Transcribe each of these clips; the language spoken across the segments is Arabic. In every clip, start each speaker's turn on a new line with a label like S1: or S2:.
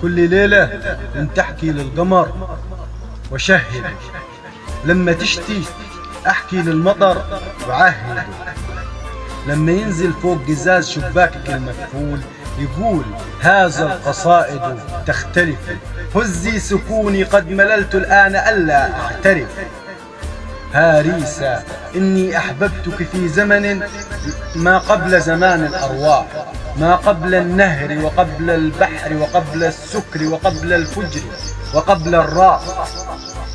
S1: كل ليلة كنت أحكي للقمر وشهد، لما تشتي أحكي للمطر وعهد، لما ينزل فوق قزاز شباكك المكفول يقول هذا القصائد تختلف، هزي سكوني قد مللت الآن ألا أعترف. هاريسا إني أحببتك في زمن ما قبل زمان الأرواح، ما قبل النهر وقبل البحر وقبل السكر وقبل الفجر وقبل الراء.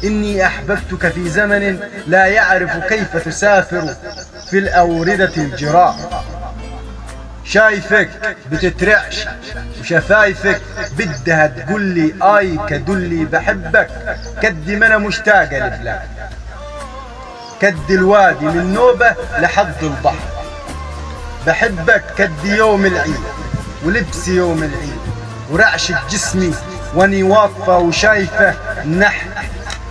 S1: إني أحببتك في زمن لا يعرف كيف تسافر في الأوردة الجراء. شايفك بتترعش وشفايفك بدها تقولي آي كدلي بحبك، كد ما أنا مشتاقة لبلاك، كد الوادي من نوبة لحد البحر. بحبك كد يوم العيد ولبس يوم العيد ورعشة جسمي واني واقفة وشايفة نحت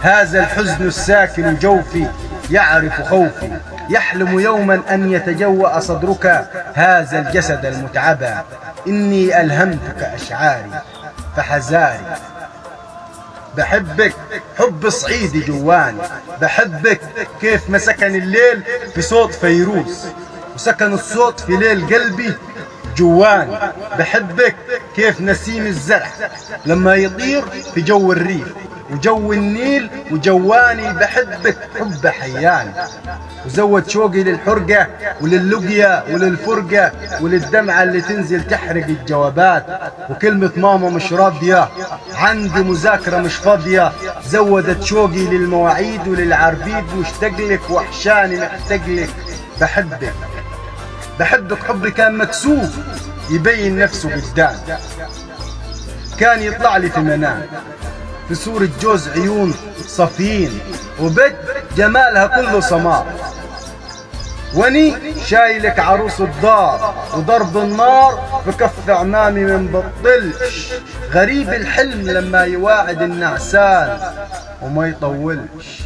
S1: هذا الحزن الساكن جوفي، يعرف خوفي يحلم يوما أن يتجوأ صدرك هذا الجسد المتعبى. إني ألهمتك أشعاري فحزاري. بحبك حب صعيدي جواني، بحبك كيف ما سكن الليل في صوت فيروز وسكن الصوت في ليل قلبي جواني. بحبك كيف نسيم الزرع لما يطير في جو الريف وجو النيل وجواني. بحبك حب حياني وزود شوقي للحرقة ولللقية وللفرقة وللدمعة اللي تنزل تحرق الجوابات. وكلمة ماما مش راضية، عندي مذاكرة مش فاضية، زودت شوقي للمواعيد وللعربيد. مشتاقلك وحشاني محتاجلك. بحبك بحبك حب كان مكسوف يبين نفسه قدام، كان يطلع لي في منام في صورة جوز عيون صفين وبد جمالها كله سمار، واني شايلك عروس الدار وضرب النار في كف عمامي من بطلش. غريب الحلم لما يواعد النعسان وما يطولش.